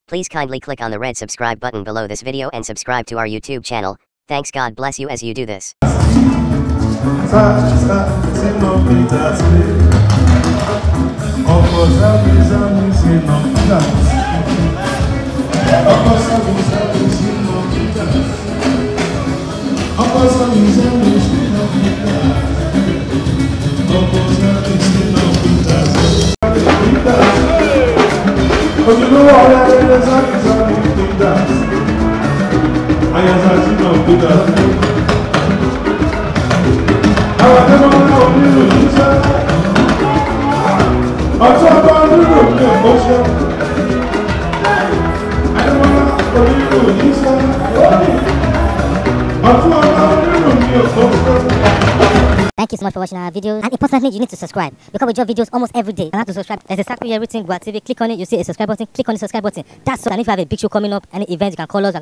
Please kindly click on the red subscribe button below this video and subscribe to our YouTube channel. Thanks, God bless you as you do this. But you know what I mean, there's not something that I am asking of Peter. I never know you to say. I talk about you to the ocean. I never know you to say. I talk about you to the ocean. Thank you so much for watching our videos, and importantly, you need to subscribe because we drop videos almost every day. And how to subscribe? There's exactly everything. Go TV, click on it, you see a subscribe button, click on the subscribe button. That's so. And if you have a big show coming up, any event, you can call us.